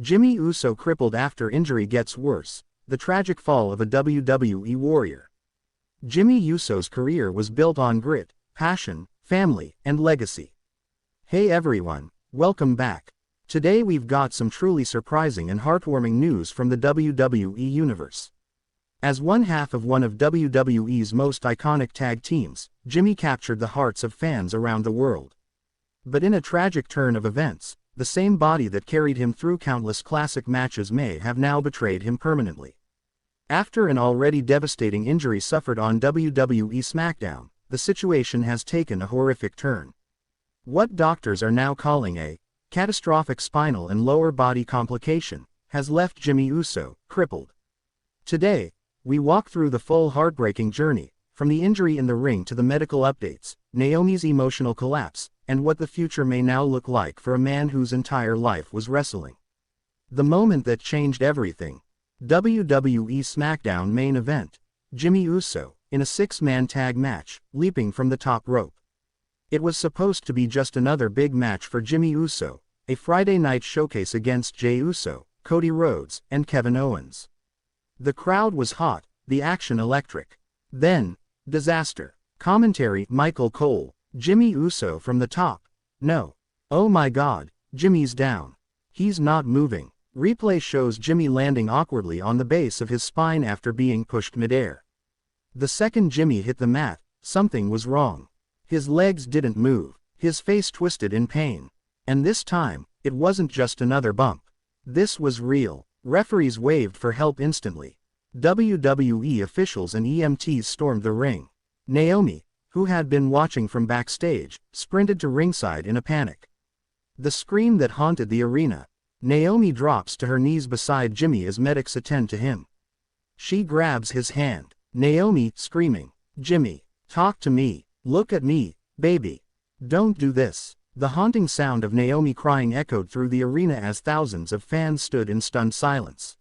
Jimmy Uso crippled after injury gets worse, the tragic fall of a WWE warrior. Jimmy Uso's career was built on grit, passion, family, and legacy. Hey everyone, welcome back. Today we've got some truly surprising and heartwarming news from the WWE Universe. As one half of one of WWE's most iconic tag teams, Jimmy captured the hearts of fans around the world. But in a tragic turn of events, the same body that carried him through countless classic matches may have now betrayed him permanently. After an already devastating injury suffered on WWE SmackDown, the situation has taken a horrific turn. What doctors are now calling a catastrophic spinal and lower body complication has left Jimmy Uso crippled. Today, we walk through the full heartbreaking journey, from the injury in the ring to the medical updates, Naomi's emotional collapse, and what the future may now look like for a man whose entire life was wrestling. The moment that changed everything. WWE SmackDown main event. Jimmy Uso, in a six-man tag match, leaping from the top rope. It was supposed to be just another big match for Jimmy Uso, a Friday night showcase against Jey Uso, Cody Rhodes, and Kevin Owens. The crowd was hot, the action electric. Then, disaster. Commentary: Michael Cole. Jimmy Uso from the top. No. Oh my God, Jimmy's down. He's not moving. Replay shows Jimmy landing awkwardly on the base of his spine after being pushed midair. The second Jimmy hit the mat, something was wrong. His legs didn't move, his face twisted in pain. And this time, it wasn't just another bump. This was real. Referees waved for help instantly. WWE officials and EMTs stormed the ring. Naomi, who had been watching from backstage, sprinted to ringside in a panic. The scream that haunted the arena. Naomi drops to her knees beside Jimmy as medics attend to him. She grabs his hand. Naomi, screaming, "Jimmy, talk to me, look at me, baby. Don't do this." The haunting sound of Naomi crying echoed through the arena as thousands of fans stood in stunned silence.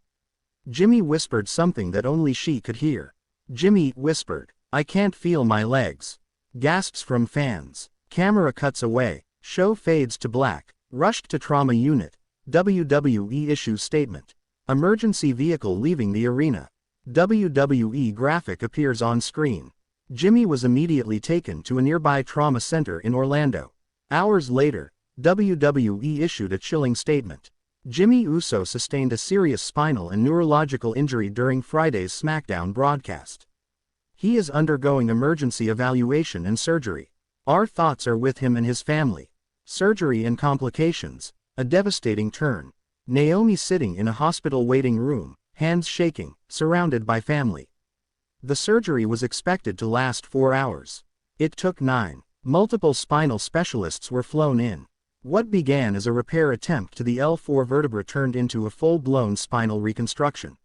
Jimmy whispered something that only she could hear. Jimmy whispered, "I can't feel my legs." Gasps from fans. Camera cuts away. Show fades to black. Rushed to trauma unit. WWE issues statement. Emergency vehicle leaving the arena. WWE graphic appears on screen. Jimmy was immediately taken to a nearby trauma center in Orlando. Hours later, WWE issued a chilling statement. Jimmy Uso sustained a serious spinal and neurological injury during Friday's SmackDown broadcast. He is undergoing emergency evaluation and surgery. Our thoughts are with him and his family. Surgery and complications. A devastating turn. Naomi sitting in a hospital waiting room, hands shaking, surrounded by family. The surgery was expected to last 4 hours. It took 9. Multiple spinal specialists were flown in. What began as a repair attempt to the L4 vertebra turned into a full-blown spinal reconstruction.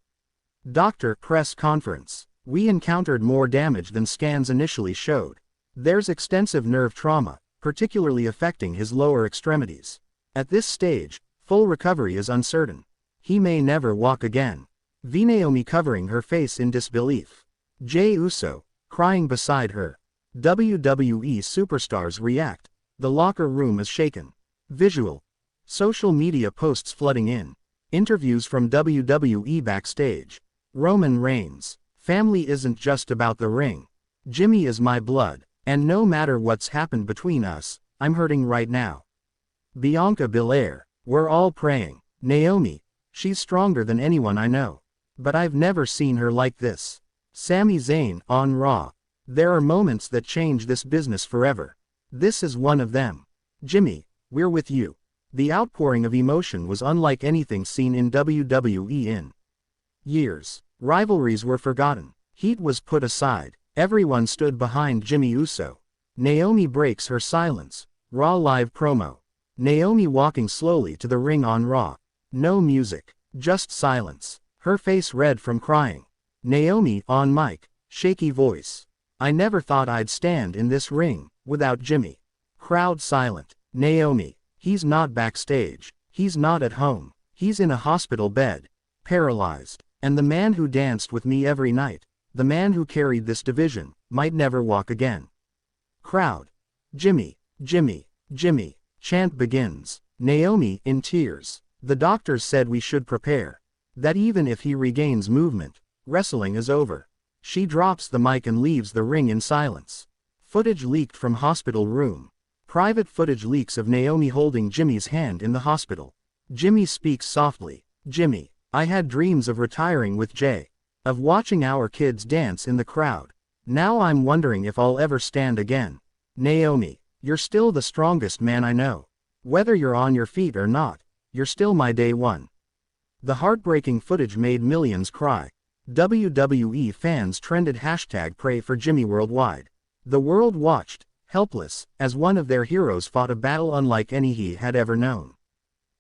Doctor press conference. "We encountered more damage than scans initially showed. There's extensive nerve trauma, particularly affecting his lower extremities. At this stage, full recovery is uncertain. He may never walk again." Naomi covering her face in disbelief. Jey Uso, crying beside her. WWE superstars react. The locker room is shaken. Visual. Social media posts flooding in. Interviews from WWE backstage. Roman Reigns. "Family isn't just about the ring. Jimmy is my blood, and no matter what's happened between us, I'm hurting right now." Bianca Belair. "We're all praying." Naomi. "She's stronger than anyone I know. But I've never seen her like this." Sami Zayn, on Raw. "There are moments that change this business forever. This is one of them. Jimmy, we're with you." The outpouring of emotion was unlike anything seen in WWE in years. Rivalries were forgotten. Heat was put aside. Everyone stood behind Jimmy Uso. Naomi breaks her silence. Raw live promo. Naomi walking slowly to the ring on Raw. No music. Just silence. Her face red from crying. Naomi, on mic. Shaky voice. "I never thought I'd stand in this ring without Jimmy." Crowd silent. Naomi. "He's not backstage. He's not at home. He's in a hospital bed. Paralyzed. And the man who danced with me every night, the man who carried this division, might never walk again." Crowd. "Jimmy, Jimmy, Jimmy." Chant begins. Naomi, in tears. The doctors said we should prepare. That even if he regains movement, wrestling is over. She drops the mic and leaves the ring in silence. Footage leaked from hospital room. Private footage leaks of Naomi holding Jimmy's hand in the hospital. Jimmy speaks softly. Jimmy, I had dreams of retiring with Jay. Of watching our kids dance in the crowd. Now I'm wondering if I'll ever stand again. Naomi, you're still the strongest man I know. Whether you're on your feet or not, you're still my day one. The heartbreaking footage made millions cry. WWE fans trended #pray for Jimmy worldwide. The world watched, helpless, as one of their heroes fought a battle unlike any he had ever known.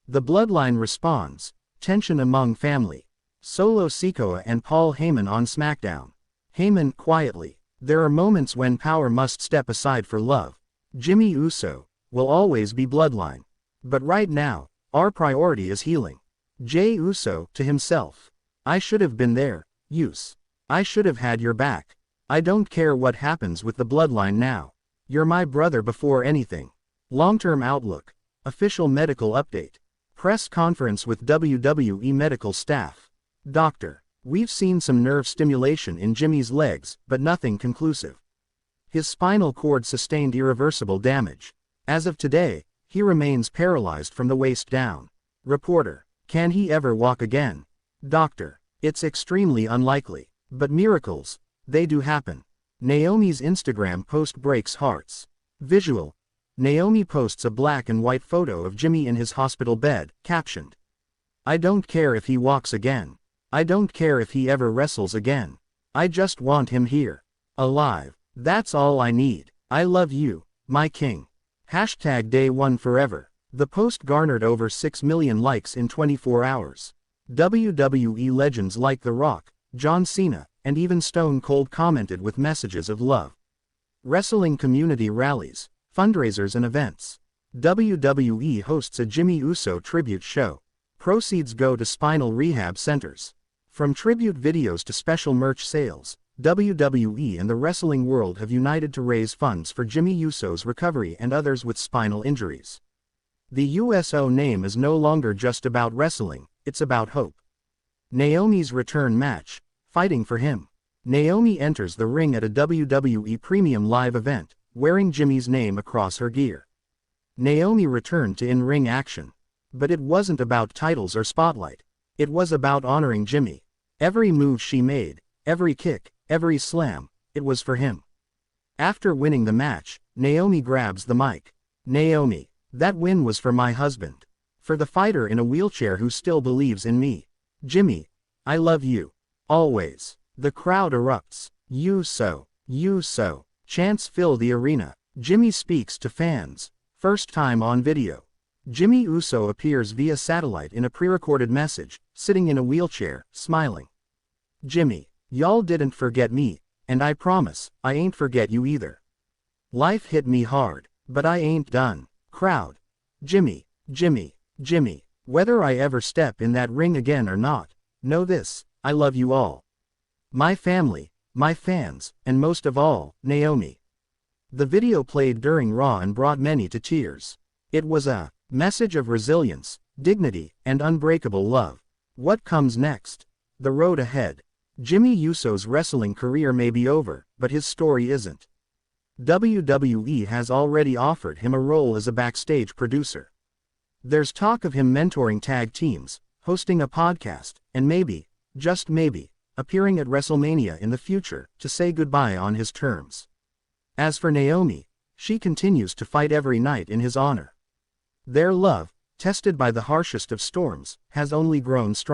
The bloodline responds, tension among family. Solo Sikoa and Paul Heyman on SmackDown. Heyman, quietly, there are moments when power must step aside for love. Jimmy Uso, will always be bloodline. But right now, our priority is healing. Jey Uso, to himself. I should have been there, Uso. I should have had your back. I don't care what happens with the bloodline now. You're my brother before anything. Long-term outlook. Official medical update. Press conference with WWE medical staff. Doctor, we've seen some nerve stimulation in Jimmy's legs, but nothing conclusive. His spinal cord sustained irreversible damage. As of today, he remains paralyzed from the waist down. Reporter, can he ever walk again? Doctor, it's extremely unlikely. But miracles, they do happen. Naomi's Instagram post breaks hearts. Visual. Naomi posts a black and white photo of Jimmy in his hospital bed, captioned, I don't care if he walks again. I don't care if he ever wrestles again. I just want him here. Alive. That's all I need. I love you, my king. #day one forever. The post garnered over 6 million likes in 24 hours. WWE legends like The Rock, John Cena, and even Stone Cold commented with messages of love. Wrestling community rallies, fundraisers and events. WWE hosts a Jimmy Uso tribute show. Proceeds go to spinal rehab centers. From tribute videos to special merch sales, WWE and the wrestling world have united to raise funds for Jimmy Uso's recovery and others with spinal injuries. The USO name is no longer just about wrestling, it's about hope. Naomi's return match, fighting for him. Naomi enters the ring at a WWE Premium Live event, wearing Jimmy's name across her gear. Naomi returned to in-ring action. But it wasn't about titles or spotlight. It was about honoring Jimmy. Every move she made, every kick, every slam, it was for him. After winning the match, Naomi grabs the mic. Naomi, that win was for my husband. For the fighter in a wheelchair who still believes in me. Jimmy, I love you. Always. The crowd erupts. Uso, Uso. Chants fill the arena. Jimmy speaks to fans. First time on video. Jimmy Uso appears via satellite in a pre-recorded message, sitting in a wheelchair, smiling. Jimmy, y'all didn't forget me, and I promise, I ain't forget you either. Life hit me hard, but I ain't done. Crowd. Jimmy, Jimmy, Jimmy, whether I ever step in that ring again or not, know this, I love you all. My family, my fans, and most of all, Naomi. The video played during Raw and brought many to tears. It was a message of resilience, dignity, and unbreakable love. What comes next? The road ahead. Jimmy Uso's wrestling career may be over, but his story isn't. WWE has already offered him a role as a backstage producer. There's talk of him mentoring tag teams, hosting a podcast, and maybe, just maybe, appearing at WrestleMania in the future, to say goodbye on his terms. As for Naomi, she continues to fight every night in his honor. Their love, tested by the harshest of storms, has only grown stronger.